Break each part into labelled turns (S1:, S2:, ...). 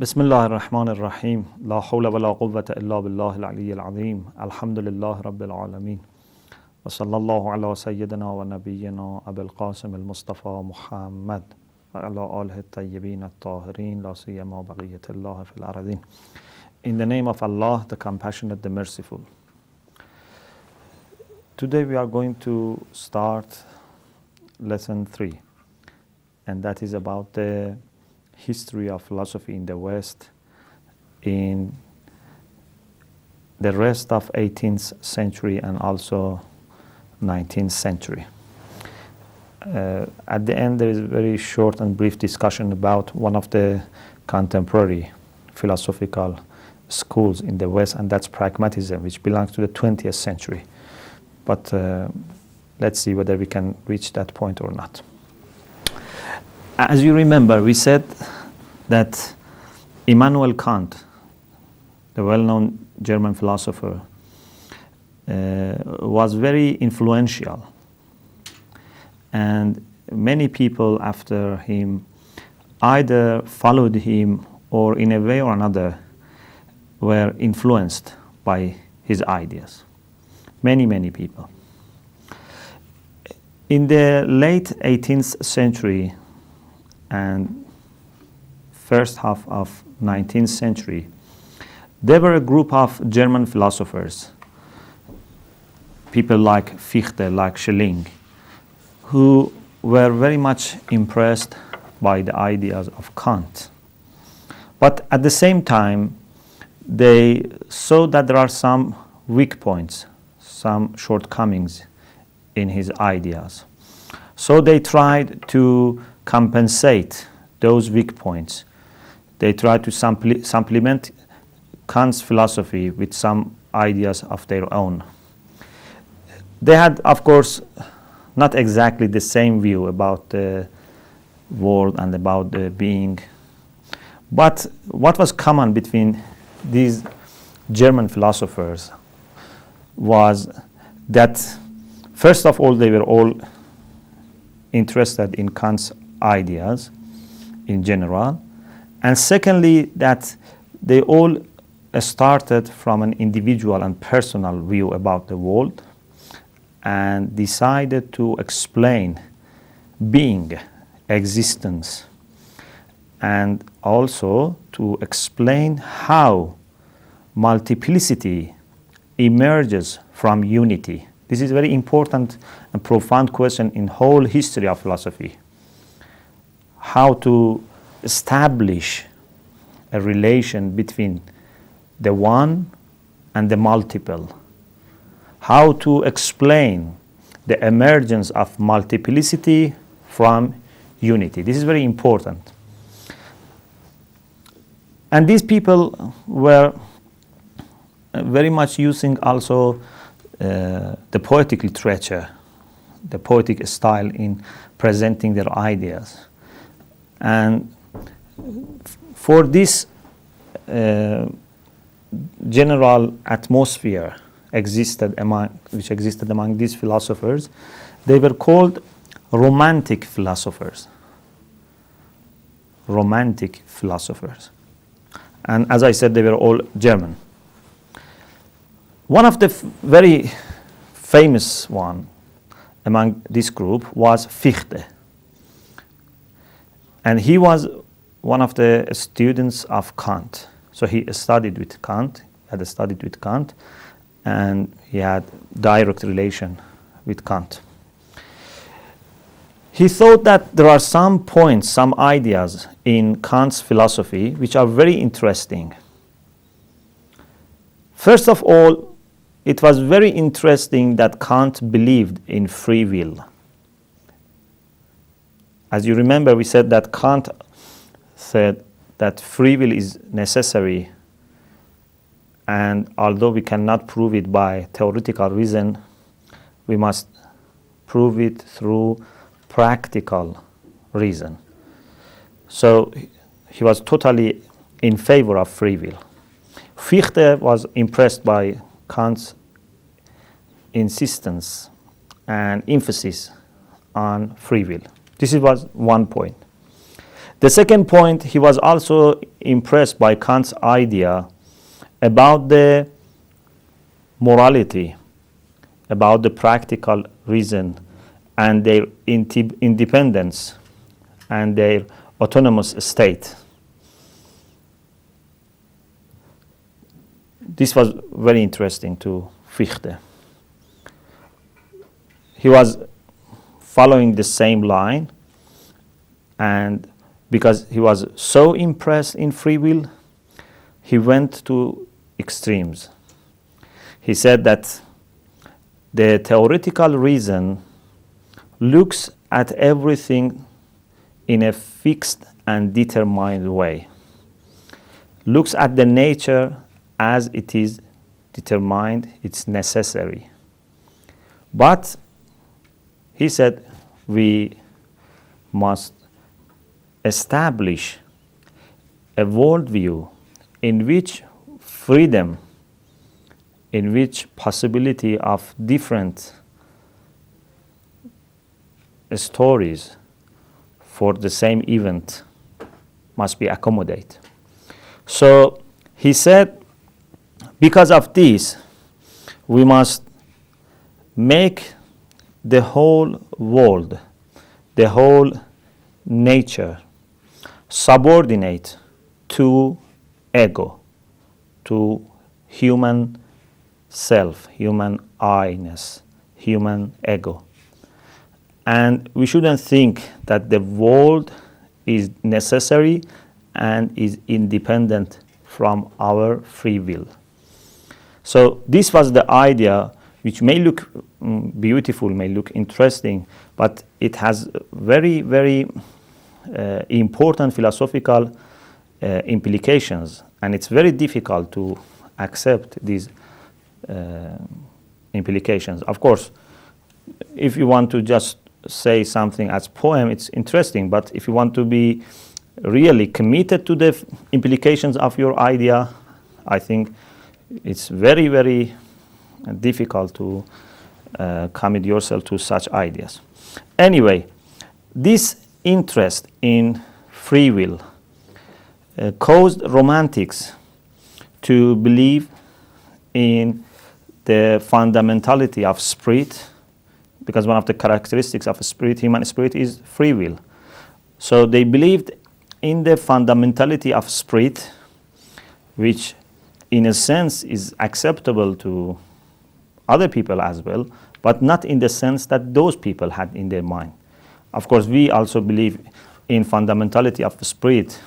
S1: بسم الله الرحمن الرحيم لا حول ولا قوة إلا بالله العلي العظيم الحمد لله رب العالمين وصلى الله على سيدنا ونبينا أبي القاسم المصطفى محمد وعلى آله الطيبين الطاهرين لا سيما بقية الله في الأرضين. In the name of Allah, the Compassionate, the Merciful. Today we are going to start lesson 3, and that is about the history of philosophy in the West in the rest of 18th century and also 19th century. At the end there is a very short and brief discussion about one of the contemporary philosophical schools in the West, and that's pragmatism, which belongs to the 20th century. But let's see whether we can reach that point or not. As you remember, we said that Immanuel Kant, the well-known German philosopher, was very influential, and many people after him either followed him or in a way or another were influenced by his ideas. Many people. In the late 18th century and first half of 19th century, there were a group of German philosophers, people like Fichte, like Schelling, who were very much impressed by the ideas of Kant. But at the same time, they saw that there are some weak points, some shortcomings in his ideas. So they tried to compensate those weak points. They tried to supplement Kant's philosophy with some ideas of their own. They had, of course, not exactly the same view about the world and about the being. But what was common between these German philosophers was that, first of all, they were all interested in Kant's ideas in general, and secondly, that they all started from an individual and personal view about the world and decided to explain being, existence, and also to explain how multiplicity emerges from unity. This is a very important and profound question in whole history of philosophy. How to establish a relation between the one and the multiple. How to explain the emergence of multiplicity from unity. This is very important. And these people were very much using also the poetic literature, the poetic style in presenting their ideas. And for this general atmosphere which existed among these philosophers, they were called romantic philosophers. Romantic philosophers. And as I said, they were all German. One of the very famous one among this group was Fichte. And he was one of the students of Kant. So he studied with Kant, and he had direct relation with Kant. He thought that there are some points, some ideas in Kant's philosophy which are very interesting. First of all, it was very interesting that Kant believed in free will. As you remember, we said that Kant said that free will is necessary, and although we cannot prove it by theoretical reason, we must prove it through practical reason. So he was totally in favor of free will. Fichte was impressed by Kant's insistence and emphasis on free will. This was one point. The second point, he was also impressed by Kant's idea about the morality, about the practical reason and their independence and their autonomous state. This was very interesting to Fichte. He was following the same line, and because he was so impressed in free will, he went to extremes. He said that the theoretical reason looks at everything in a fixed and determined way, looks at the nature as it is determined, it's necessary. But he said we must establish a worldview in which freedom, in which possibility of different stories for the same event must be accommodated. So he said, because of this, we must make the whole world, the whole nature, subordinate to ego, to human self, human I-ness, human ego. And we shouldn't think that the world is necessary and is independent from our free will. So this was the idea, which may look beautiful, may look interesting, but it has very, very important philosophical implications, and it's very difficult to accept these implications. Of course, if you want to just say something as poem, it's interesting, but if you want to be really committed to the implications of your idea, I think it's very, very difficult to commit yourself to such ideas. Anyway, this interest in free will caused romantics to believe in the fundamentality of spirit, because one of the characteristics of a spirit, human spirit, is free will. So they believed in the fundamentality of spirit, which in a sense is acceptable to other people as well, but not in the sense that those people had in their mind. Of course, we also believe in fundamentality of the spirit,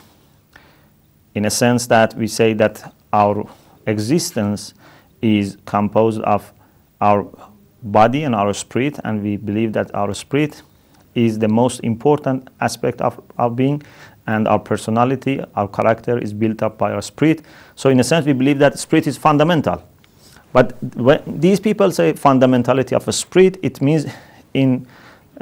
S1: in a sense that we say that our existence is composed of our body and our spirit, and we believe that our spirit is the most important aspect of our being, and our personality, our character is built up by our spirit. So in a sense, we believe that spirit is fundamental. But when these people say fundamentality of a spirit, it means in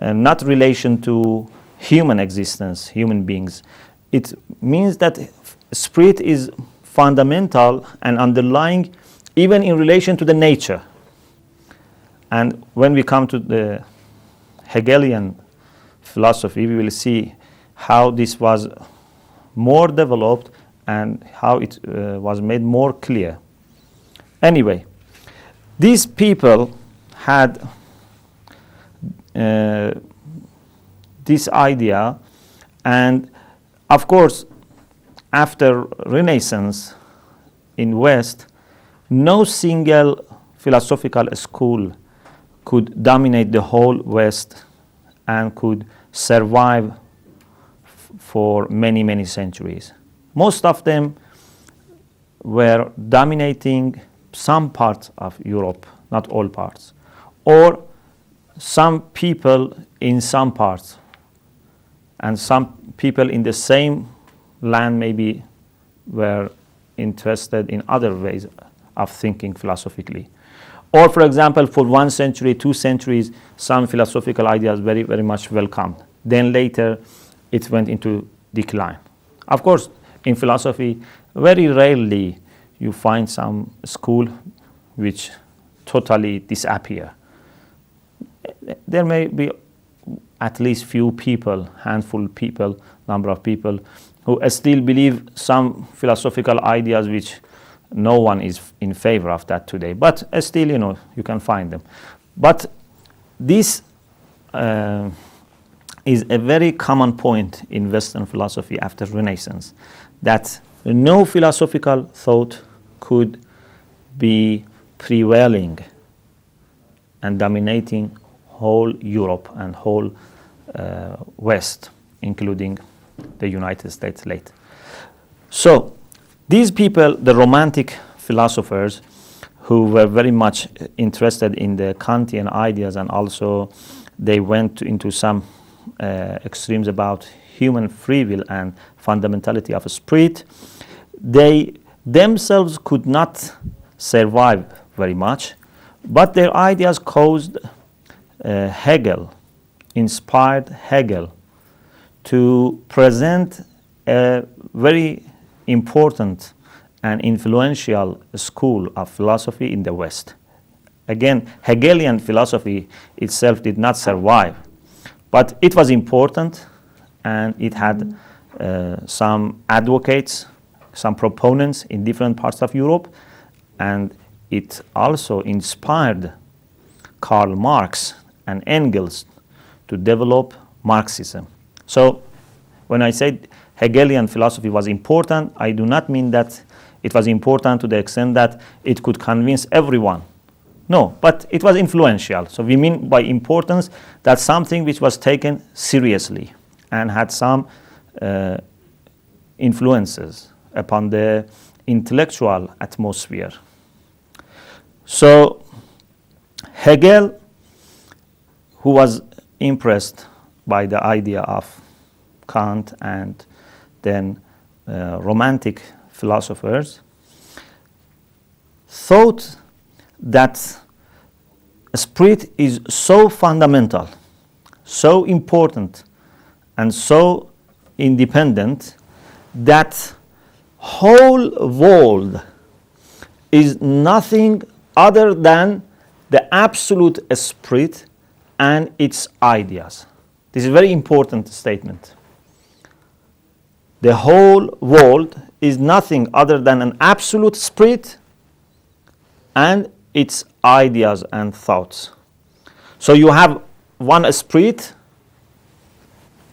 S1: not relation to human existence, human beings. It means that spirit is fundamental and underlying even in relation to the nature. And when we come to the Hegelian philosophy, we will see how this was more developed and how it was made more clear. Anyway, these people had this idea, and of course, after Renaissance in West, no single philosophical school could dominate the whole West and could survive for many, many centuries. Most of them were dominating some parts of Europe, not all parts, or some people in some parts, and some people in the same land maybe were interested in other ways of thinking philosophically. Or, for example, for 1 century, 2 centuries, some philosophical ideas very, very much welcomed. Then later, it went into decline. Of course, in philosophy, very rarely you find some school which totally disappear. There may be at least few people, handful people, number of people who still believe some philosophical ideas which no one is in favor of that today. But still, you can find them. But this is a very common point in Western philosophy after Renaissance, that no philosophical thought could be prevailing and dominating whole Europe and whole West, including the United States late. So these people, the Romantic philosophers, who were very much interested in the Kantian ideas, and also they went into some extremes about human free will and fundamentality of a spirit, they themselves could not survive very much, but their ideas caused Hegel, inspired Hegel to present a very important and influential school of philosophy in the West. Again, Hegelian philosophy itself did not survive, but it was important, and it had some advocates, some proponents in different parts of Europe, and it also inspired Karl Marx and Engels to develop Marxism. So when I said Hegelian philosophy was important, I do not mean that it was important to the extent that it could convince everyone. No, but it was influential. So we mean by importance that something which was taken seriously and had some influences upon the intellectual atmosphere. So Hegel, who was impressed by the idea of Kant and then Romantic philosophers, thought that spirit is so fundamental, so important, and so independent that whole world is nothing other than the absolute spirit and its ideas. This is a very important statement. The whole world is nothing other than an absolute spirit and its ideas and thoughts. So you have one spirit,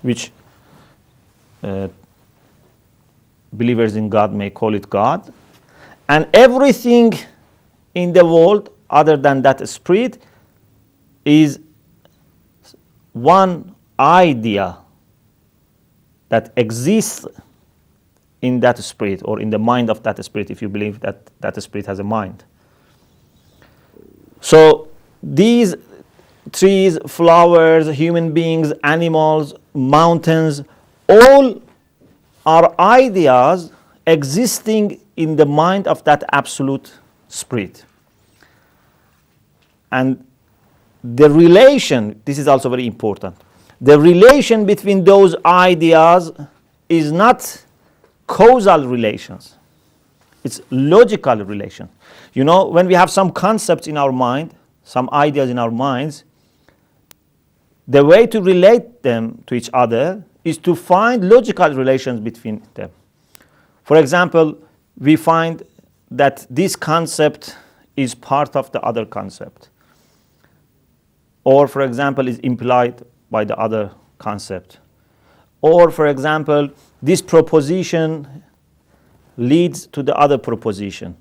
S1: which believers in God may call it God, and everything in the world other than that spirit is one idea that exists in that spirit, or in the mind of that spirit, if you believe that that spirit has a mind. So these trees, flowers, human beings, animals, mountains, all are ideas existing in the mind of that absolute spirit. And the relation, this is also very important, the relation between those ideas is not causal relations. It's logical relation. You know, when we have some concepts in our mind, some ideas in our minds, the way to relate them to each other is to find logical relations between them. For example, we find that this concept is part of the other concept. Or, for example, is implied by the other concept. Or, for example, this proposition leads to the other proposition.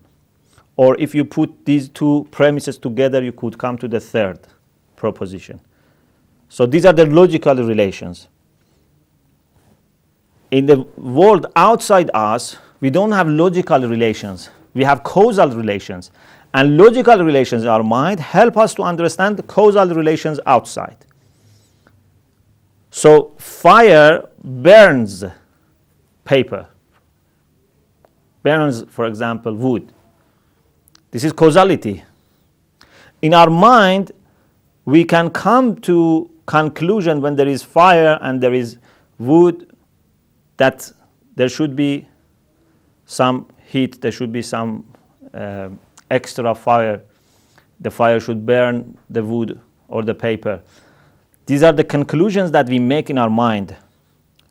S1: Or if you put these two premises together, you could come to the third proposition. So these are the logical relations. In the world outside us, we don't have logical relations. We have causal relations. And logical relations in our mind help us to understand the causal relations outside. So fire burns paper, burns, for example, wood. This is causality. In our mind, we can come to conclusion when there is fire and there is wood that there should be some heat, there should be some extra fire. The fire should burn the wood or the paper. These are the conclusions that we make in our mind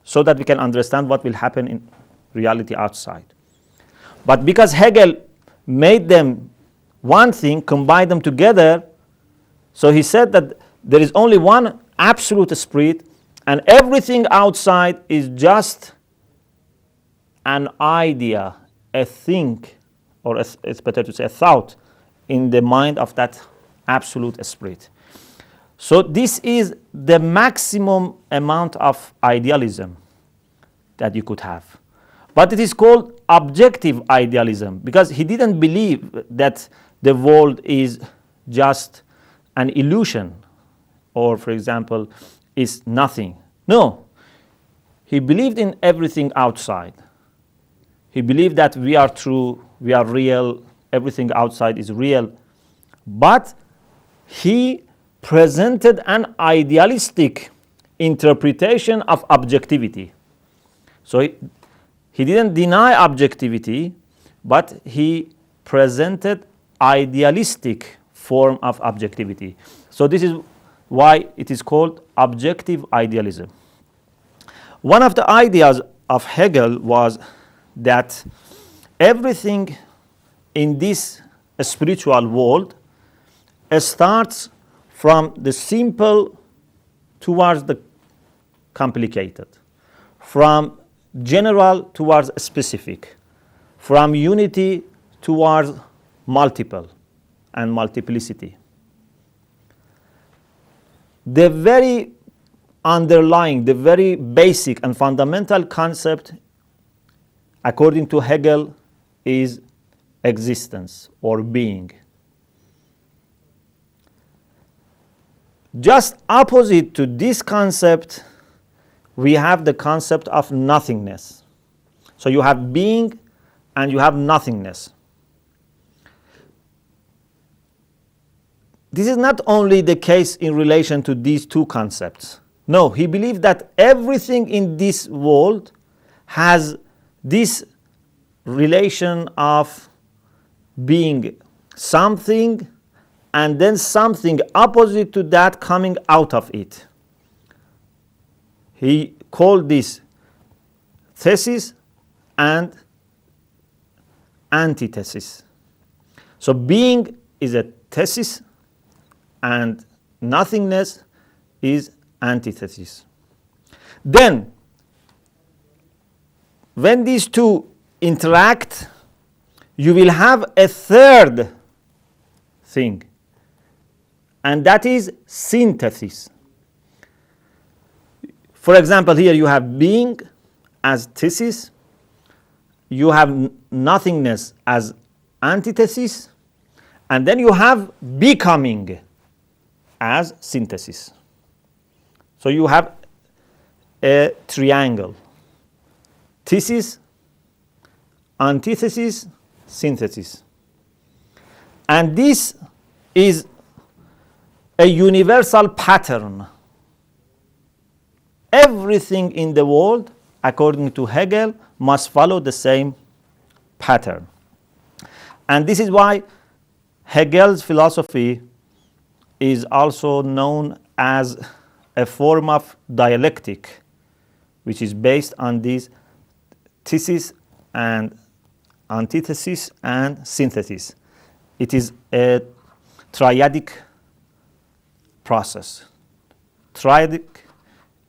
S1: so that we can understand what will happen in reality outside. But because Hegel made them one thing, combined them together, so he said that there is only one absolute spirit and everything outside is just an idea, a thing, or it's better to say a thought in the mind of that absolute spirit. So this is the maximum amount of idealism that you could have. But it is called objective idealism because he didn't believe that the world is just an illusion or, for example, is nothing. No. He believed in everything outside. He believed that we are true, we are real, everything outside is real. But he presented an idealistic interpretation of objectivity. So he didn't deny objectivity, but he presented idealistic form of objectivity. So this is why it is called objective idealism. One of the ideas of Hegel was that everything in this spiritual world starts from the simple towards the complicated, from general towards specific, from unity towards multiple and multiplicity. The very underlying, the very basic and fundamental concept, according to Hegel, is existence or being. Just opposite to this concept, we have the concept of nothingness. So you have being and you have nothingness. This is not only the case in relation to these two concepts. No, he believed that everything in this world has this relation of being something and then something opposite to that coming out of it. He called this thesis and antithesis. So being is a thesis and nothingness is antithesis. Then, when these two interact, you will have a third thing, and that is synthesis. For example, here you have being as thesis, you have nothingness as antithesis, and then you have becoming as synthesis. So you have a triangle: thesis, antithesis, synthesis. And this is a universal pattern. Everything in the world, according to Hegel, must follow the same pattern. And this is why Hegel's philosophy is also known as a form of dialectic, which is based on these thesis and antithesis and synthesis. It is a triadic process. Triadic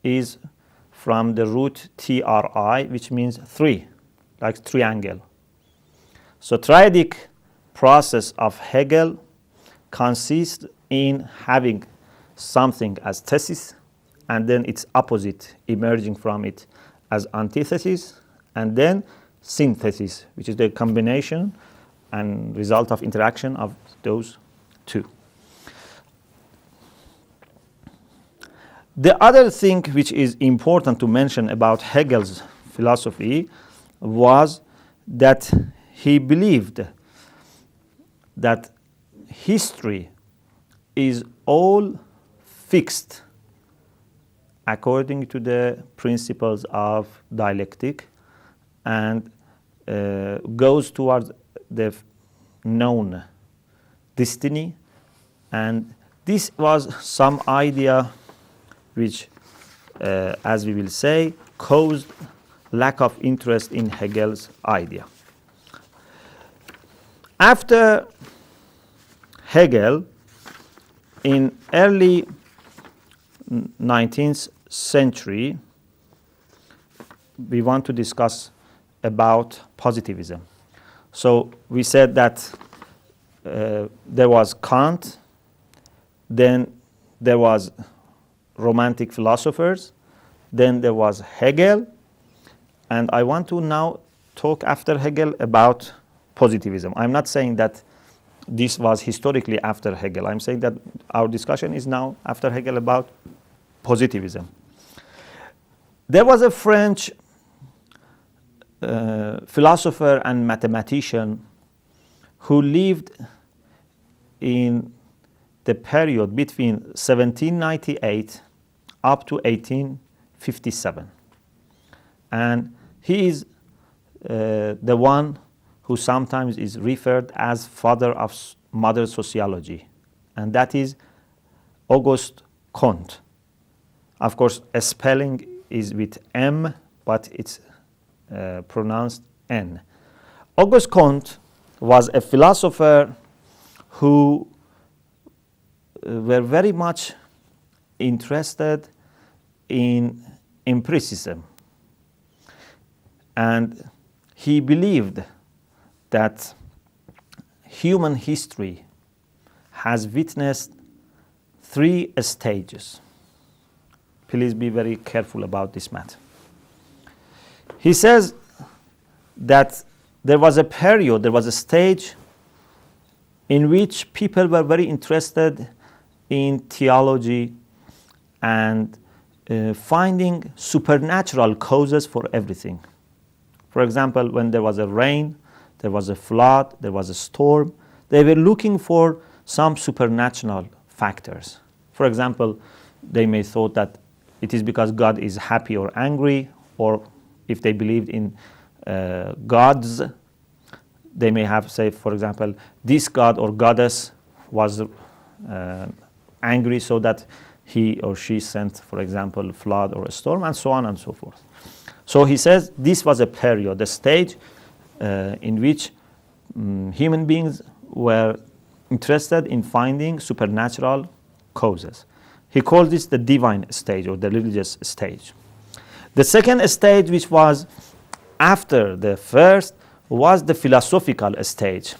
S1: is from the root tri, which means three, like triangle. So triadic process of Hegel consists in having something as thesis and then its opposite emerging from it as antithesis, and then synthesis, which is the combination and result of interaction of those two. The other thing which is important to mention about Hegel's philosophy was that he believed that history is all fixed according to the principles of dialectic and goes towards the known destiny. And this was some idea which, as we will say, caused lack of interest in Hegel's idea. After Hegel, in early 19th century, we want to discuss about positivism. So we said that there was Kant, then there was Romantic philosophers, then there was Hegel, and I want to now talk after Hegel about positivism. I'm not saying that this was historically after Hegel. I'm saying that our discussion is now after Hegel about positivism. There was a French philosopher and mathematician who lived in the period between 1798 up to 1857. And he is the one who sometimes is referred as father of modern sociology, and that is Auguste Comte. Of course, a spelling is with M, but it's pronounced N. Auguste Comte was a philosopher who were very much interested in empiricism, and he believed that human history has witnessed 3 stages. Please be very careful about this matter. He says that there was a period, there was a stage in which people were very interested in theology and finding supernatural causes for everything. For example, when there was a rain, there was a flood, there was a storm, they were looking for some supernatural factors. For example, they may thought that it is because God is happy or angry, or if they believed in gods, they may have say, for example, this god or goddess was angry, so that he or she sent, for example, flood or a storm, and so on and so forth. So he says this was a period, a stage in which human beings were interested in finding supernatural causes. He called this the divine stage or the religious stage. The second stage, which was after the first, was the philosophical stage,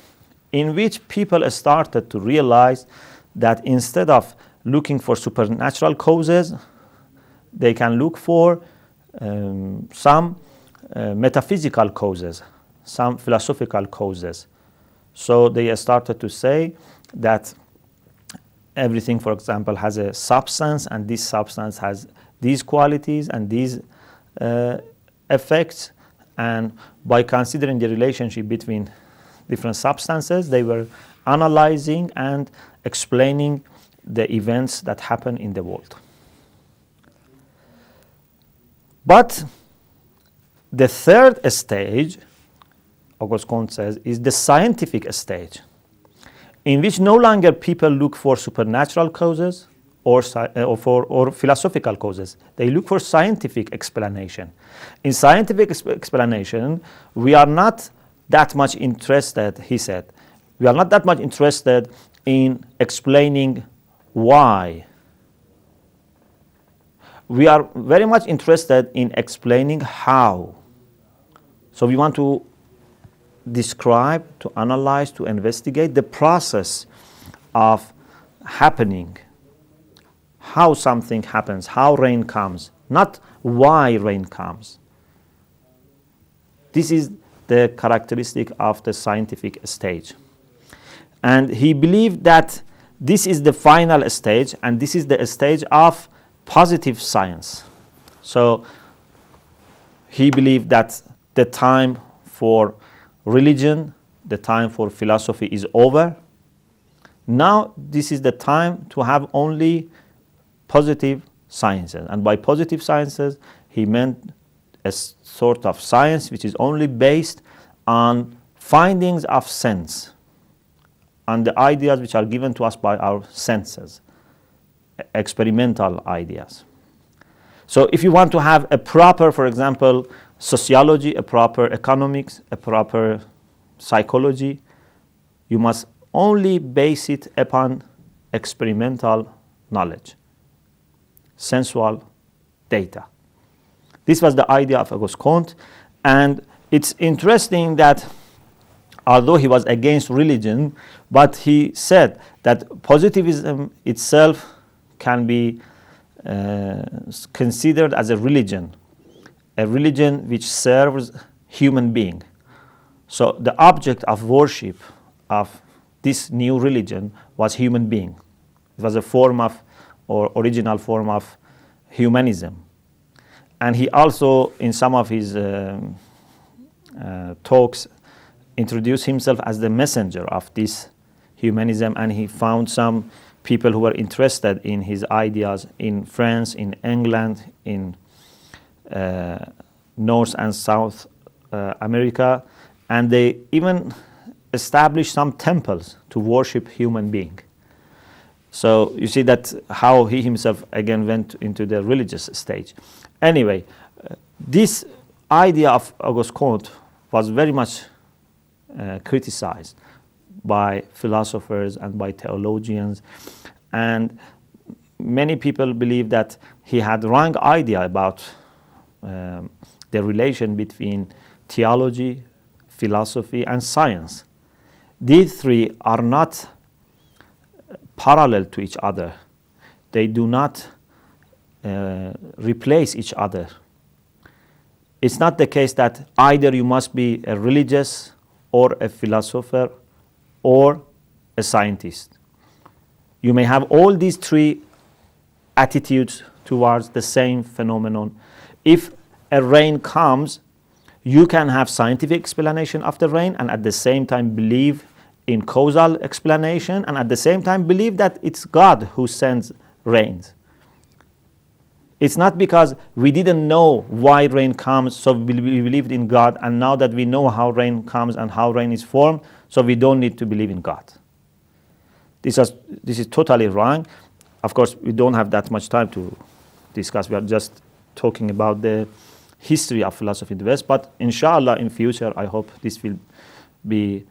S1: in which people started to realize that instead of looking for supernatural causes, they can look for some metaphysical causes, some philosophical causes. So they started to say that everything, for example, has a substance, and this substance has these qualities and these effects. And by considering the relationship between different substances, they were analyzing and explaining the events that happen in the world. But the third stage, Auguste Comte says, is the scientific stage, in which no longer people look for supernatural causes or philosophical causes. They look for scientific explanation. In scientific explanation, we are not that much interested, he said, we are not that much interested in explaining why. We are very much interested in explaining how. So we want to describe, to analyze, to investigate the process of happening, how something happens, how rain comes, not why rain comes. This is the characteristic of the scientific stage. And he believed that this is the final stage, and this is the stage of positive science. So he believed that the time for religion, the time for philosophy is over. Now this is the time to have only positive sciences. And by positive sciences, he meant a sort of science which is only based on findings of sense, on the ideas which are given to us by our senses, experimental ideas. So if you want to have a proper, for example, sociology, a proper economics, a proper psychology, you must only base it upon experimental knowledge, sensual data. This was the idea of Auguste Comte, and it's interesting that although he was against religion, but he said that positivism itself can be considered as a religion which serves human being. So the object of worship of this new religion was human being. It was a form of, or original form of humanism. And he also, in some of his talks, introduced himself as the messenger of this humanism, and he found some people who were interested in his ideas in France, in England, in North and South America, and they even established some temples to worship human being. So you see that how he himself again went into the religious stage. Anyway, this idea of Auguste Comte was very much criticized by philosophers and by theologians, and many people believe that he had the wrong idea about the relation between theology, philosophy, and science. These three are not parallel to each other. They do not replace each other. It's not the case that either you must be a religious or a philosopher or a scientist. You may have all these three attitudes towards the same phenomenon. If a rain comes, you can have scientific explanation of the rain and at the same time believe in causal explanation and at the same time believe that it's God who sends rains. It's not because we didn't know why rain comes, so we believed in God, and now that we know how rain comes and how rain is formed, so we don't need to believe in God. This is totally wrong. Of course, we don't have that much time to discuss. We are just talking about the history of philosophy in the West, but inshallah in future I hope this will be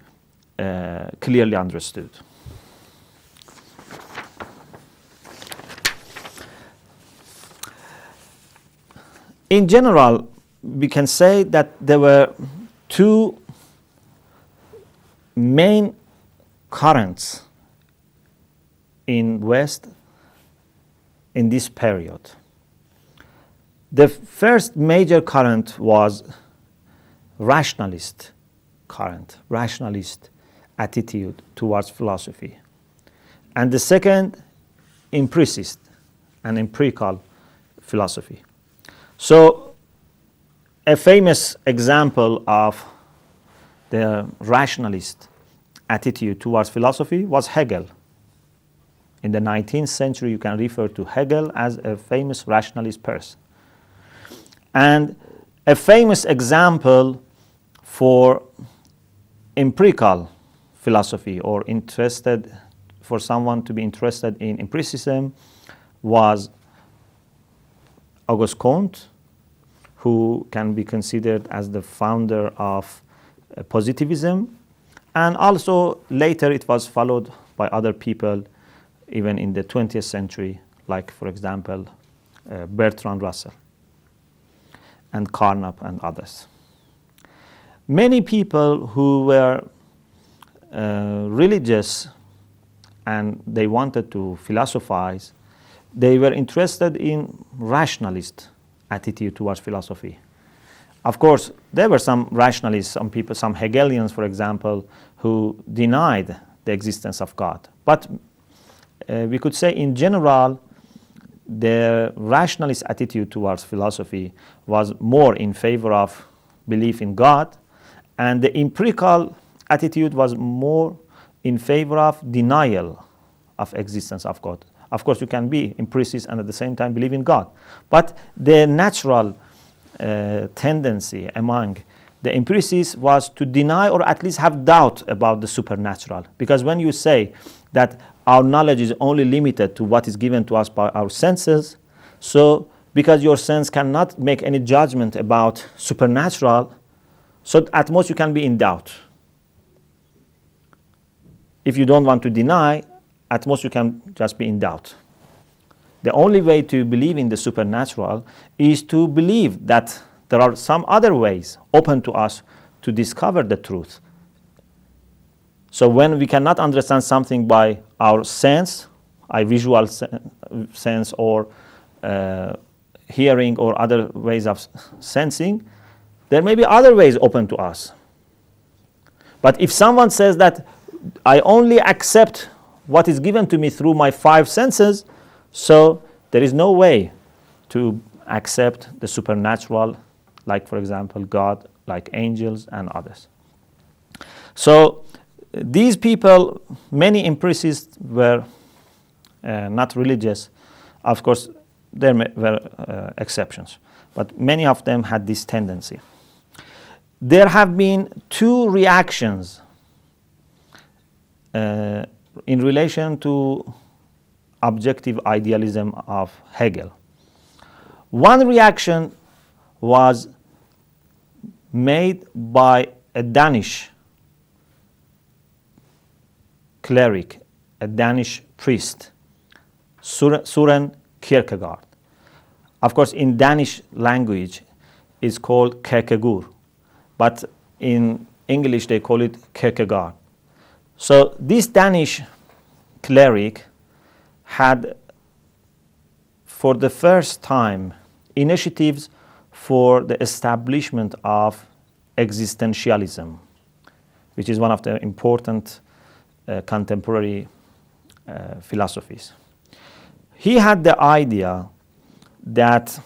S1: clearly understood. In general, we can say that there were two main currents in West in this period. The first major current was rationalist current, rationalist attitude towards philosophy. And the second, empiricist and empirical philosophy. So a famous example of the rationalist attitude towards philosophy was Hegel. In the 19th century, you can refer to Hegel as a famous rationalist person. And a famous example for empirical philosophy or for someone to be interested in empiricism was Auguste Comte, who can be considered as the founder of positivism, and also later it was followed by other people even in the 20th century, like for example Bertrand Russell and Carnap and others. Many people who were religious and they wanted to philosophize, they were interested in rationalist attitude towards philosophy. Of course, there were some rationalists, some people, some Hegelians, for example, who denied the existence of God. But we could say in general, the rationalist attitude towards philosophy was more in favor of belief in God, and the empirical attitude was more in favor of denial of existence of God. Of course, you can be empiricist and at the same time believe in God. But the natural tendency among the empiricists was to deny or at least have doubt about the supernatural. Because when you say that our knowledge is only limited to what is given to us by our senses, so because your sense cannot make any judgment about supernatural, so at most you can be in doubt. If you don't want to deny, at most you can just be in doubt. The only way to believe in the supernatural is to believe that there are some other ways open to us to discover the truth. So when we cannot understand something by our sense, our visual sense or hearing or other ways of sensing, there may be other ways open to us. But if someone says that I only accept what is given to me through my five senses, so there is no way to accept the supernatural, like, for example, God, like angels and others. So these people, many empiricists were not religious. Of course, there were exceptions, but many of them had this tendency. There have been two reactions in relation to objective idealism of Hegel. One reaction was made by a Danish cleric, a Danish priest, Søren Kierkegaard. Of course, in Danish language, it's called Kierkegaard, but in English they call it Kierkegaard. So this Danish cleric had, for the first time, initiatives for the establishment of existentialism, which is one of the important contemporary philosophies. He had the idea that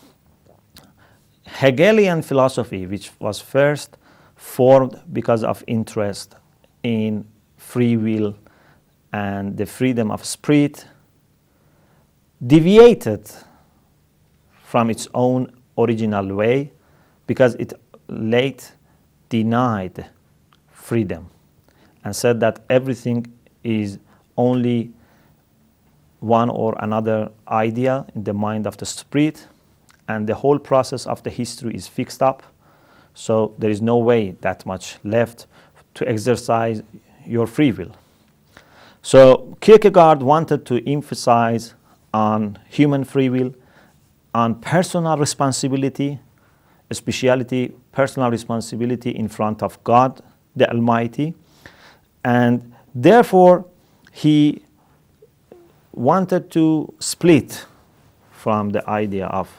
S1: Hegelian philosophy, which was first formed because of interest in free will and the freedom of spirit, deviated from its own original way because it late denied freedom and said that everything is only one or another idea in the mind of the spirit, and the whole process of the history is fixed up, so there is no way that much left to exercise your free will. So Kierkegaard wanted to emphasize on human free will, on personal responsibility, especially personal responsibility in front of God, the Almighty, and therefore he wanted to split from the idea of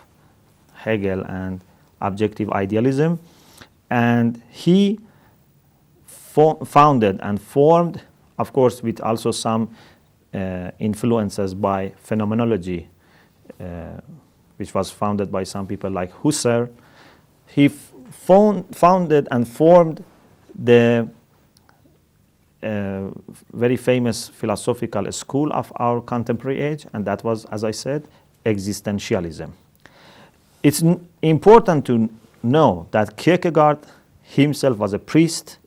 S1: Hegel and objective idealism, and he founded and formed, of course with also some influences by phenomenology, which was founded by some people like Husserl. He founded and formed the very famous philosophical school of our contemporary age, and that was, as I said, existentialism. It's important to know that Kierkegaard himself was a priest,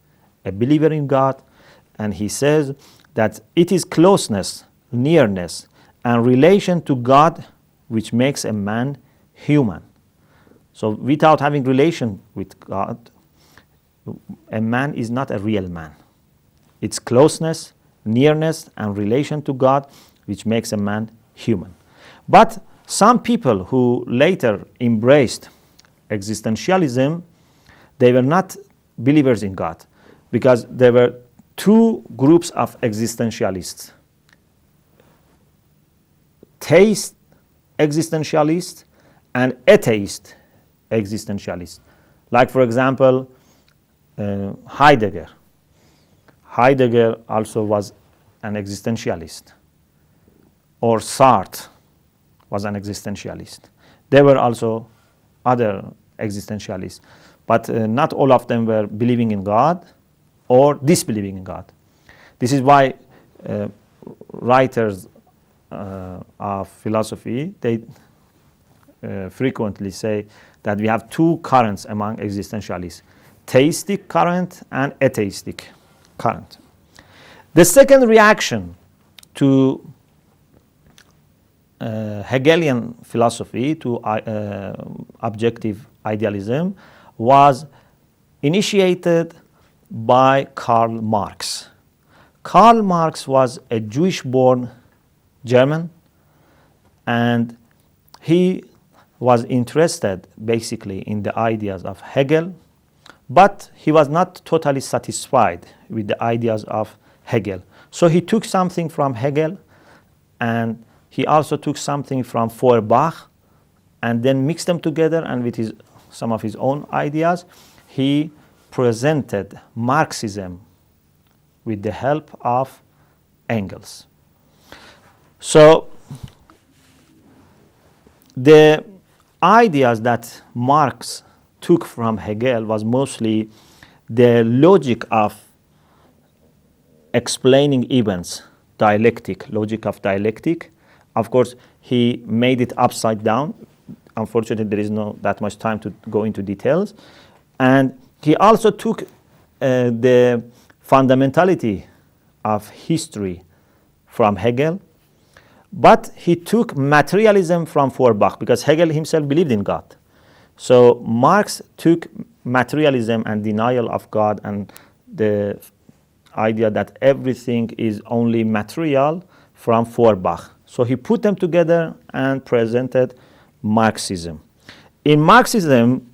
S1: a believer in God, and he says that it is closeness, nearness, and relation to God which makes a man human. So without having relation with God, a man is not a real man. It's closeness, nearness, and relation to God which makes a man human. But some people who later embraced existentialism, they were not believers in God, because there were two groups of existentialists. Theist existentialists and atheist existentialists. Like, for example, Heidegger. Heidegger also was an existentialist. Or Sartre was an existentialist. There were also other existentialists, but not all of them were believing in God or disbelieving in God. This is why writers of philosophy, they frequently say that we have two currents among existentialists, theistic current and atheistic current. The second reaction to Hegelian philosophy to objective idealism was initiated by Karl Marx. Karl Marx was a Jewish-born German, and he was interested basically in the ideas of Hegel, but he was not totally satisfied with the ideas of Hegel. So he took something from Hegel, and he also took something from Feuerbach, and then mixed them together, and with some of his own ideas, he presented Marxism with the help of Engels. So the ideas that Marx took from Hegel was mostly the logic of explaining events, logic of dialectic. Of course, he made it upside down. Unfortunately, there is not that much time to go into details. And he also took the fundamentality of history from Hegel, but he took materialism from Feuerbach, because Hegel himself believed in God. So Marx took materialism and denial of God and the idea that everything is only material from Feuerbach. So he put them together and presented Marxism. In Marxism,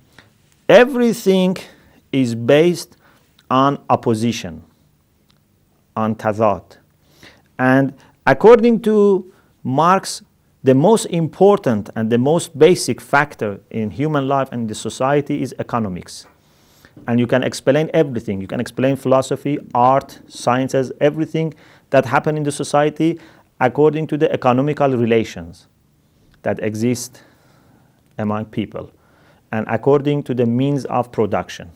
S1: everything is based on opposition, on tazad. And according to Marx, the most important and the most basic factor in human life and the society is economics. And you can explain everything. You can explain philosophy, art, sciences, everything that happen in the society according to the economical relations that exist among people and according to the means of production.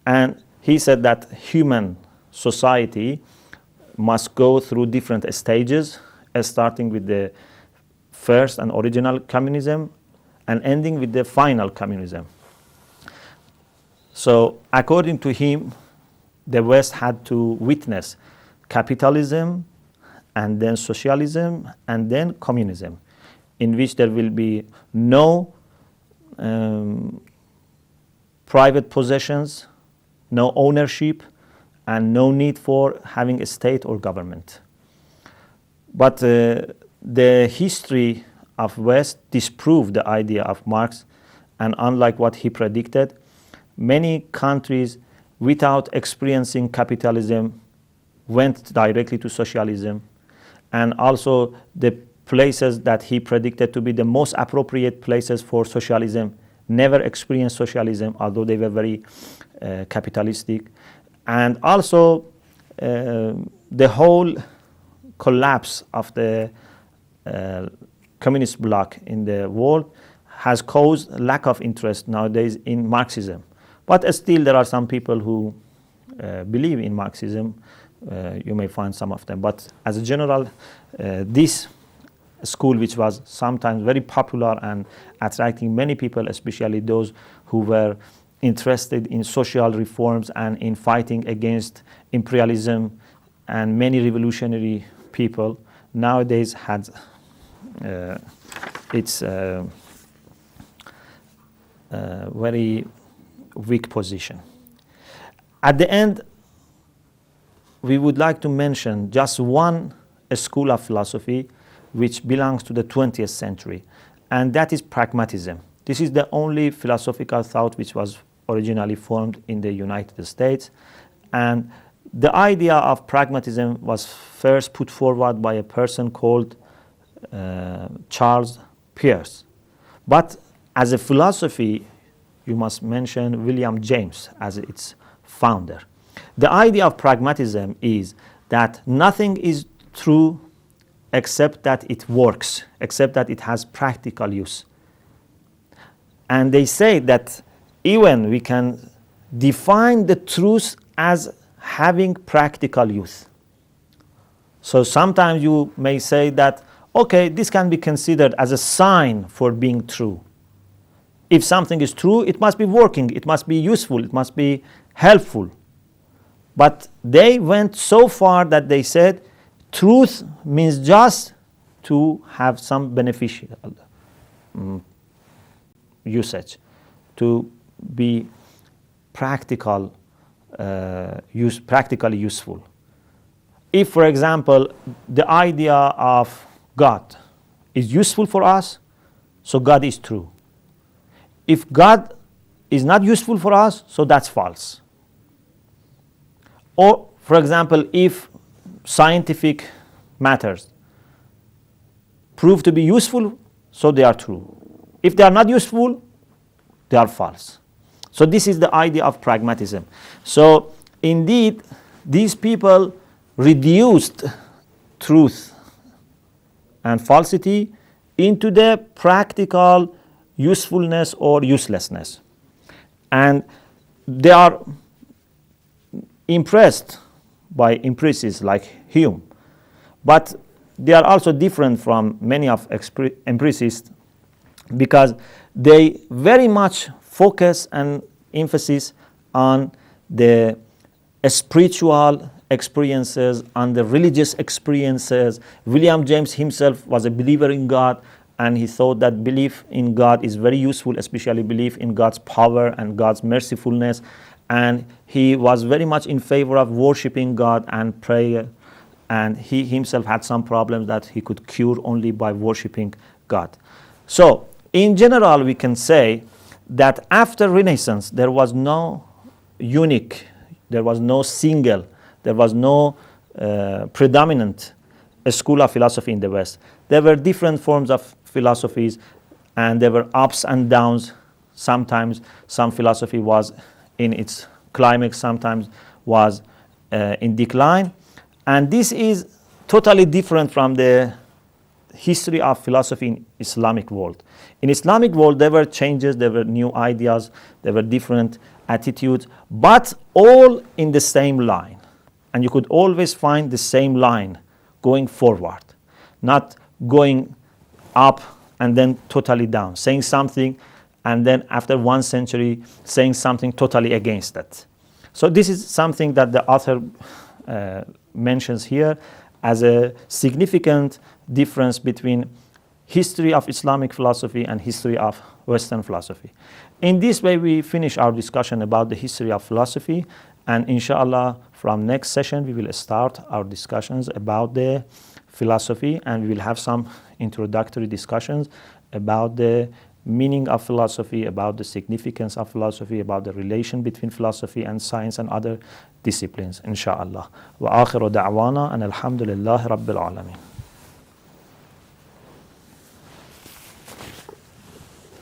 S1: And he said that human society must go through different stages, starting with the first and original communism and ending with the final communism. So according to him, the West had to witness capitalism and then socialism and then communism, in which there will be no private possessions, no ownership, and no need for having a state or government. But the history of West disproved the idea of Marx, and unlike what he predicted, many countries without experiencing capitalism went directly to socialism, and also the places that he predicted to be the most appropriate places for socialism never experienced socialism, although they were very capitalistic. And also the whole collapse of the communist bloc in the world has caused lack of interest nowadays in Marxism. But still there are some people who believe in Marxism. You may find some of them. But as a general, this school, which was sometimes very popular and attracting many people, especially those who were interested in social reforms and in fighting against imperialism, and many revolutionary people, nowadays had its very weak position. At the end, we would like to mention just one school of philosophy which belongs to the 20th century, and that is pragmatism. This is the only philosophical thought which was originally formed in the United States, and the idea of pragmatism was first put forward by a person called Charles Peirce. But as a philosophy, you must mention William James as its founder. The idea of pragmatism is that nothing is true except that it works, except that it has practical use. And they say that even we can define the truth as having practical use. So sometimes you may say that, okay, this can be considered as a sign for being true. If something is true, it must be working, it must be useful, it must be helpful. But they went so far that they said truth means just to have some beneficial usage, to be practically useful. If, for example, the idea of God is useful for us, so God is true. If God is not useful for us, so that's false. Or, for example, if scientific matters prove to be useful, so they are true. If they are not useful, they are false. So this is the idea of pragmatism. So indeed, these people reduced truth and falsity into the practical usefulness or uselessness. And they are impressed by empiricists like Hume. But they are also different from many of empiricists because they very much focus and emphasis on the spiritual experiences, on the religious experiences. William James himself was a believer in God, and he thought that belief in God is very useful, especially belief in God's power and God's mercifulness. And he was very much in favor of worshiping God and prayer. And he himself had some problems that he could cure only by worshiping God. So, in general, we can say that after Renaissance, there was no unique, there was no single, there was no predominant school of philosophy in the West. There were different forms of philosophies, and there were ups and downs. Sometimes some philosophy was in its climax, sometimes was in decline. And this is totally different from the history of philosophy in Islamic world. In Islamic world, there were changes, there were new ideas, there were different attitudes, but all in the same line. And you could always find the same line going forward, not going up and then totally down, saying something and then after 1 century saying something totally against that. So this is something that the author mentions here as a significant difference between history of Islamic philosophy and history of Western philosophy. In this way, we finish our discussion about the history of philosophy, and inshallah, from next session, we will start our discussions about the philosophy, and we will have some introductory discussions about the meaning of philosophy, about the significance of philosophy, about the relation between philosophy and science and other disciplines, inshallah. Wa akhiru da'wana and alhamdulillahi rabbil alamin.